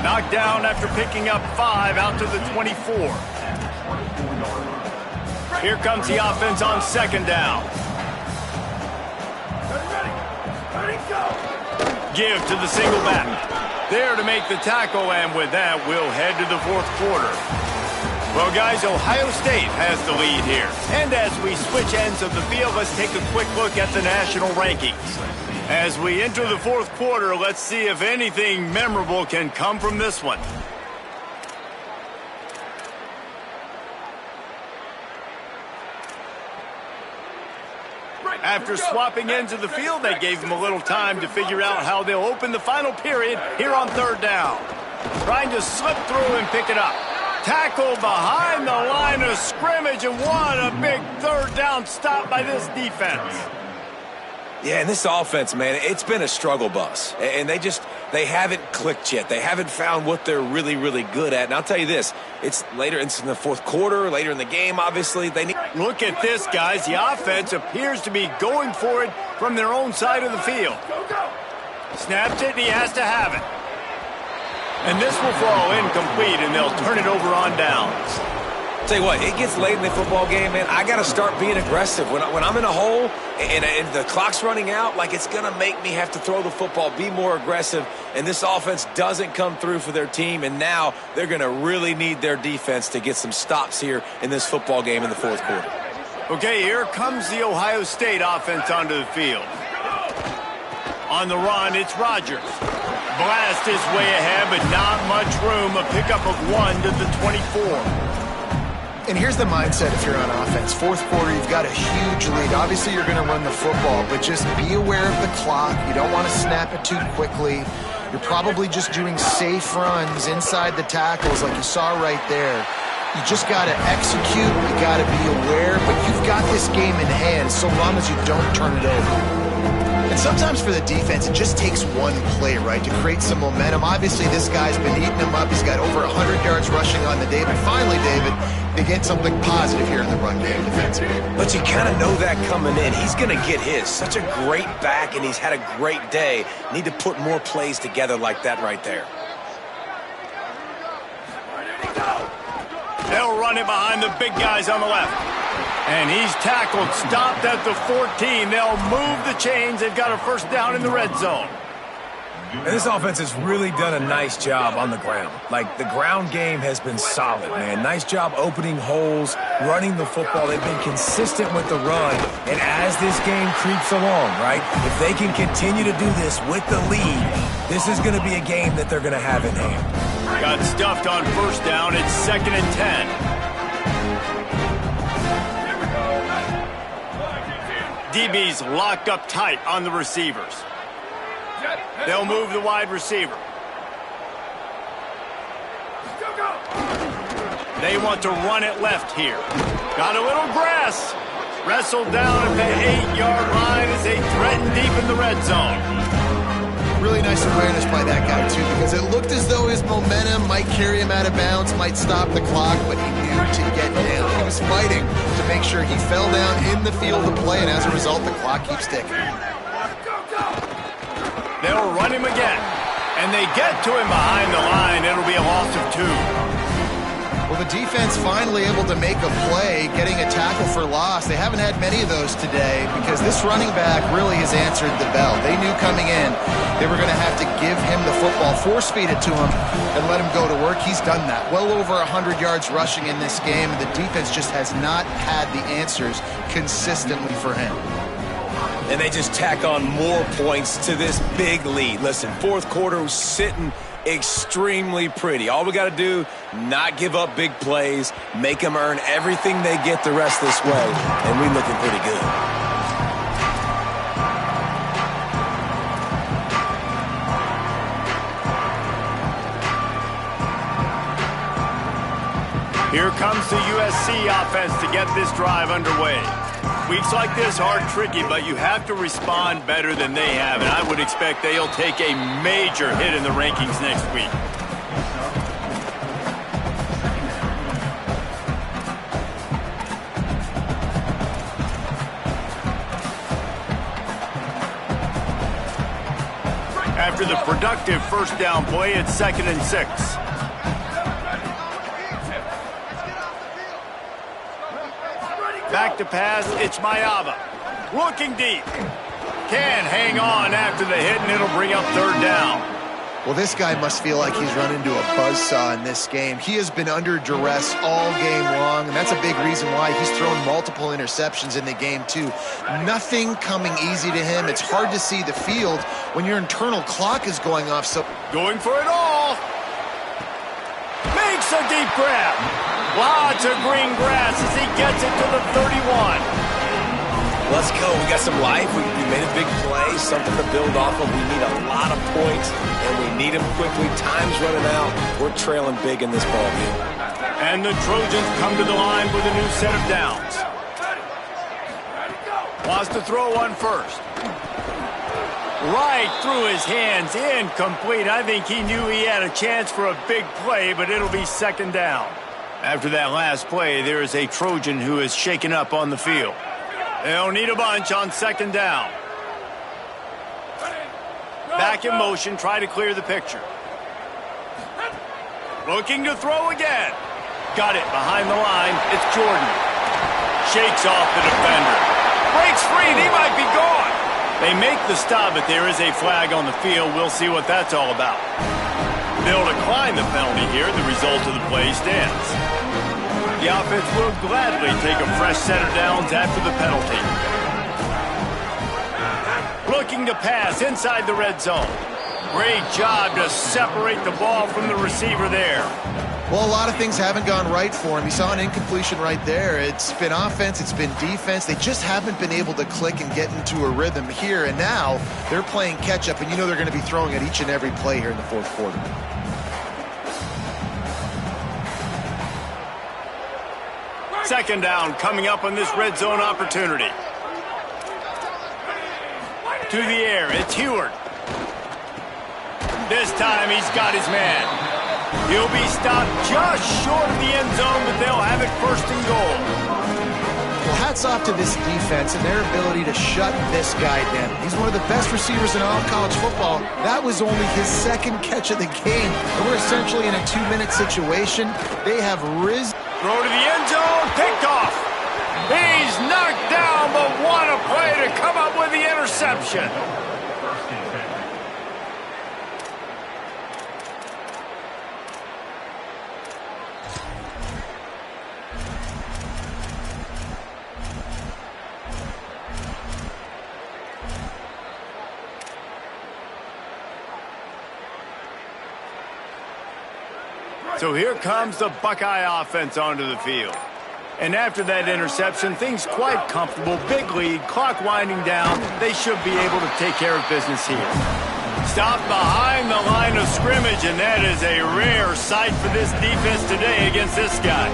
Knocked down after picking up 5 out to the 24. Here comes the offense on 2nd down. Give to the single back. There to make the tackle, and with that, we'll head to the 4th quarter. Well, guys, Ohio State has the lead here. And as we switch ends of the field, let's take a quick look at the national rankings. As we enter the 4th quarter, let's see if anything memorable can come from this one. After swapping ends of the field, they gave them a little time to figure out how they'll open the final period here on 3rd down. Trying to slip through and pick it up. Tackle behind the line of scrimmage, and what a big 3rd down stop by this defense. Yeah, and this offense, man, it's been a struggle bus. And they haven't clicked yet. They haven't found what they're really, really good at. And I'll tell you this, it's in the 4th quarter, later in the game, obviously. Look at this, guys. The offense appears to be going for it from their own side of the field. Snaps it, and he has to have it. And this will fall incomplete, and they'll turn it over on downs. Tell you what, it gets late in the football game, man. I got to start being aggressive. When I'm in a hole and the clock's running out, like, it's going to make me have to throw the football, be more aggressive. And this offense doesn't come through for their team, and now they're going to really need their defense to get some stops here in this football game in the 4th quarter. Okay, here comes the Ohio State offense onto the field. On the run, it's Rodgers. Blast his way ahead, but not much room. A pickup of 1 to the 24. And here's the mindset if you're on offense. 4th quarter, you've got a huge lead. Obviously, you're going to run the football, but just be aware of the clock. You don't want to snap it too quickly. You're probably just doing safe runs inside the tackles like you saw right there. You just got to execute. You got to be aware, but you've got this game in hand so long as you don't turn it over. And sometimes for the defense, it just takes one play, right, to create some momentum. Obviously, this guy's been eating them up. He's got over 100 yards rushing on the day. But finally, David, they get something positive here in the run game defensively. But you kind of know that coming in. He's going to get his. Such a great back, and he's had a great day. Need to put more plays together like that right there. They'll run it behind the big guys on the left. And he's tackled, stopped at the 14. They'll move the chains. They've got a first down in the red zone. And this offense has really done a nice job on the ground. Like, the ground game has been solid, man. Nice job opening holes, running the football. They've been consistent with the run. And as this game creeps along, right, if they can continue to do this with the lead, this is going to be a game that they're going to have in hand. Got stuffed on first down. It's 2nd and 10. DB's locked up tight on the receivers. They'll move the wide receiver. They want to run it left here. Got a little grass. Wrestled down at the 8-yard line as they threaten deep in the red zone. Really nice awareness by that guy, too, because it looked as though his momentum might carry him out of bounds, might stop the clock, but he knew to get down. He was fighting to make sure he fell down in the field of play, and as a result, the clock keeps ticking. They'll run him again, and they get to him behind the line. It'll be a loss of 2. Well, the defense finally able to make a play, getting a tackle for loss. They haven't had many of those today because this running back really has answered the bell. They knew coming in they were going to have to give him the football, force-feed it to him, and let him go to work. He's done that. Well over 100 yards rushing in this game, and the defense just has not had the answers consistently for him. And they just tack on more points to this big lead. Listen, fourth quarter was sitting extremely pretty. All we got to do, not give up big plays, make them earn everything they get the rest this way, and we're looking pretty good. Here comes the USC offense to get this drive underway. Weeks like this are tricky, but you have to respond better than they have, and I would expect they'll take a major hit in the rankings next week. After the productive first down play, it's 2nd and 6. Back to pass, it's Mayava. Looking deep. Can hang on after the hit, and it'll bring up 3rd down. Well, this guy must feel like he's run into a buzzsaw in this game. He has been under duress all game long, and that's a big reason why he's thrown multiple interceptions in the game, too. Nothing coming easy to him. It's hard to see the field when your internal clock is going off. So going for it all. Makes a deep grab. Lots of green grass as he gets it to the 31. Let's go. We got some life. We made a big play, something to build off of. We need a lot of points, and we need them quickly. Time's running out. We're trailing big in this ballgame. And the Trojans come to the line with a new set of downs. Wants to throw one first. Right through his hands, incomplete. I think he knew he had a chance for a big play, but it'll be 2nd down. After that last play, there is a Trojan who is shaken up on the field. They'll need a bunch on 2nd down. Back in motion, try to clear the picture. Looking to throw again. Got it behind the line. It's Jordan. Shakes off the defender. Breaks free, and he might be gone. They make the stop, but there is a flag on the field. We'll see what that's all about. They'll decline the penalty here. The result of the play stands. The offense will gladly take a fresh set of downs after the penalty. Looking to pass inside the red zone. Great job to separate the ball from the receiver there. Well, a lot of things haven't gone right for him. He saw an incompletion right there. It's been offense, it's been defense. They just haven't been able to click and get into a rhythm here. And now they're playing catch-up, and you know they're going to be throwing at each and every play here in the fourth quarter. Second down coming up on this red zone opportunity. To the air, it's Heward. This time he's got his man. He'll be stopped just short of the end zone, but they'll have it 1st and goal. Well, hats off to this defense and their ability to shut this guy down. He's one of the best receivers in all of college football. That was only his 2nd catch of the game. And we're essentially in a 2-minute situation. They have risen. Throw to the end zone, picked off. He's knocked down, but what a play to come up with the interception. So here comes the Buckeye offense onto the field. And after that interception, things quite comfortable. Big lead, clock winding down. They should be able to take care of business here. Stopped behind the line of scrimmage, and that is a rare sight for this defense today against this guy.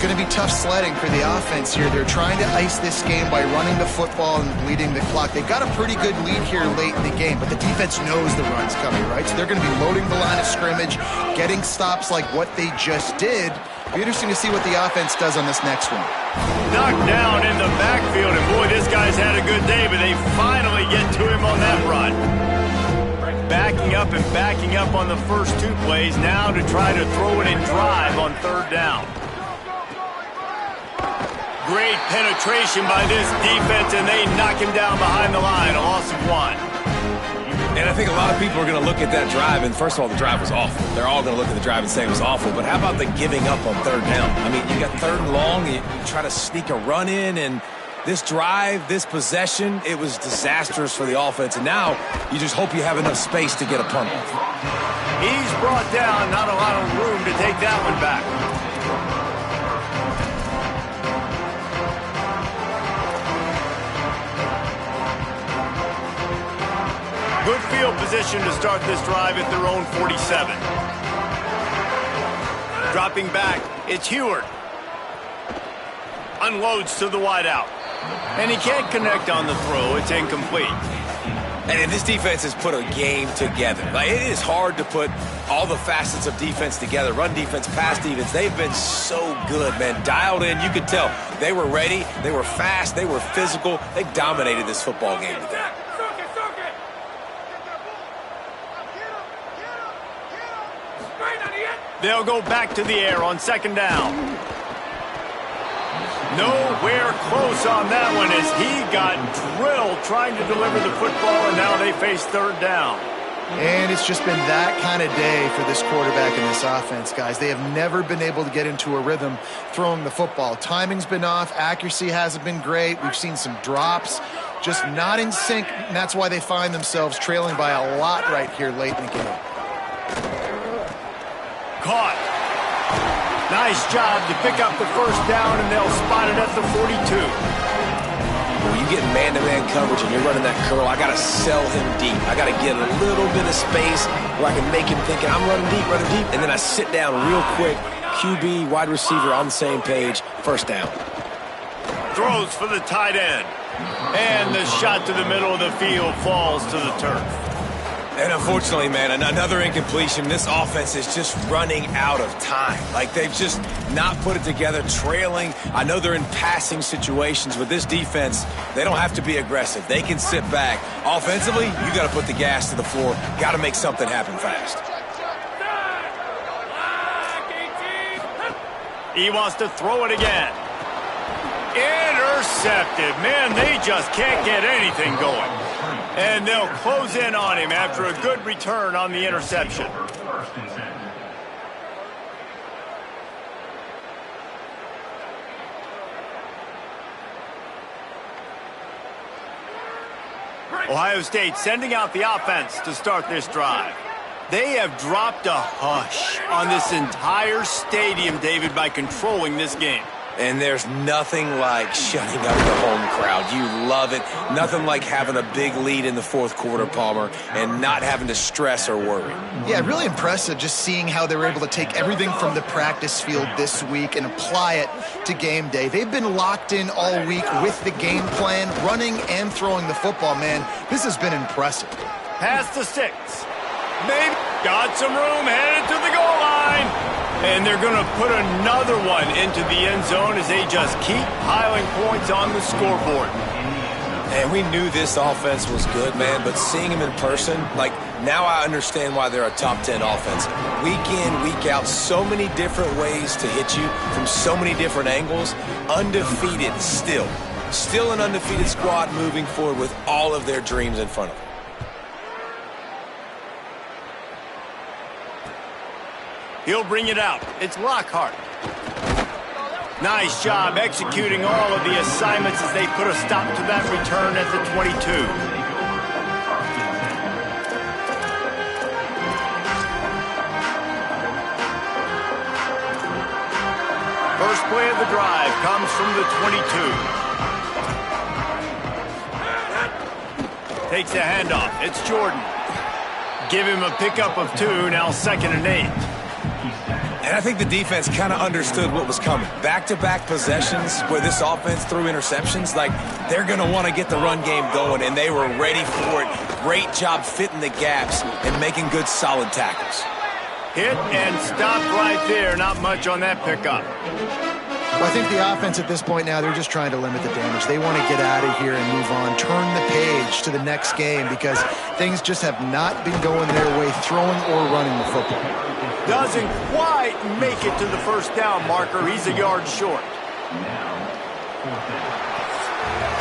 going to be tough sledding for the offense here. They're trying to ice this game by running the football and bleeding the clock. They've got a pretty good lead here late in the game, but the defense knows the run's coming, right? So they're going to be loading the line of scrimmage, getting stops like what they just did. It'll be interesting to see what the offense does on this next one. Knocked down in the backfield, and boy, this guy's had a good day, but they finally get to him on that run. Backing up on the first 2 plays, now to try to throw it and drive on 3rd down. Great penetration by this defense, and they knock him down behind the line, a loss of 1. And I think a lot of people are going to look at that drive, and first of all, the drive was awful. They're all going to look at the drive and say it was awful, but how about the giving up on 3rd down? I mean, you got 3rd and long, you try to sneak a run in, and this drive, this possession, it was disastrous for the offense, and now you just hope you have enough space to get a punt off. He's brought down, not a lot of room to take that one back. Good field position to start this drive at their own 47. Dropping back, it's Heward. Unloads to the wideout. And he can't connect on the throw. It's incomplete. And this defense has put a game together. Like, it is hard to put all the facets of defense together. Run defense, pass defense. They've been so good, man. Dialed in. You could tell they were ready. They were fast. They were physical. They dominated this football game today. They'll go back to the air on 2nd down. Nowhere close on that one as he got drilled trying to deliver the football, and now they face 3rd down. And it's just been that kind of day for this quarterback and this offense, guys. They have never been able to get into a rhythm throwing the football. Timing's been off. Accuracy hasn't been great. We've seen some drops, just not in sync, and that's why they find themselves trailing by a lot right here late in the game. Caught. Nice job to pick up the 1st down, and they'll spot it at the 42. When you get man-to-man coverage and you're running that curl, I got to sell him deep. I got to get a little bit of space where I can make him think I'm running deep, and then I sit down real quick. QB, wide receiver on the same page, 1st down. Throws for the tight end. And the shot to the middle of the field falls to the turf. And unfortunately, man, another incompletion. This offense is just running out of time. Like, they've just not put it together, trailing. I know they're in passing situations, but this defense, they don't have to be aggressive. They can sit back. Offensively, you got to put the gas to the floor. Got to make something happen fast. He wants to throw it again. Intercepted. Man, they just can't get anything going. And they'll close in on him after a good return on the interception. Ohio State sending out the offense to start this drive. They have dropped a hush on this entire stadium, David, by controlling this game. And there's nothing like shutting up the home crowd. You love it. Nothing like having a big lead in the 4th quarter, Palmer, and not having to stress or worry. Yeah, really impressive just seeing how they were able to take everything from the practice field this week and apply it to game day. They've been locked in all week with the game plan, running and throwing the football, man. This has been impressive. Past the 6. Maybe got some room, headed to the goal line. And they're going to put another one into the end zone as they just keep piling points on the scoreboard. And we knew this offense was good, man, but seeing them in person, like, now I understand why they're a top 10 offense. Week in, week out, so many different ways to hit you from so many different angles. Undefeated still. Still an undefeated squad moving forward with all of their dreams in front of them. He'll bring it out. It's Lockhart. Nice job executing all of the assignments as they put a stop to that return at the 22. First play of the drive comes from the 22. Takes the handoff. It's Jordan. Give him a pickup of 2, now 2nd and 8. And I think the defense kind of understood what was coming. Back-to-back possessions where this offense threw interceptions, like they're going to want to get the run game going, and they were ready for it. Great job fitting the gaps and making good, solid tackles. Hit and stopped right there. Not much on that pickup. Well, I think the offense at this point now, they're just trying to limit the damage. They want to get out of here and move on, turn the page to the next game because things just have not been going their way throwing or running the football. Doesn't quite make it to the first down marker. He's a yard short. Now, 4th down.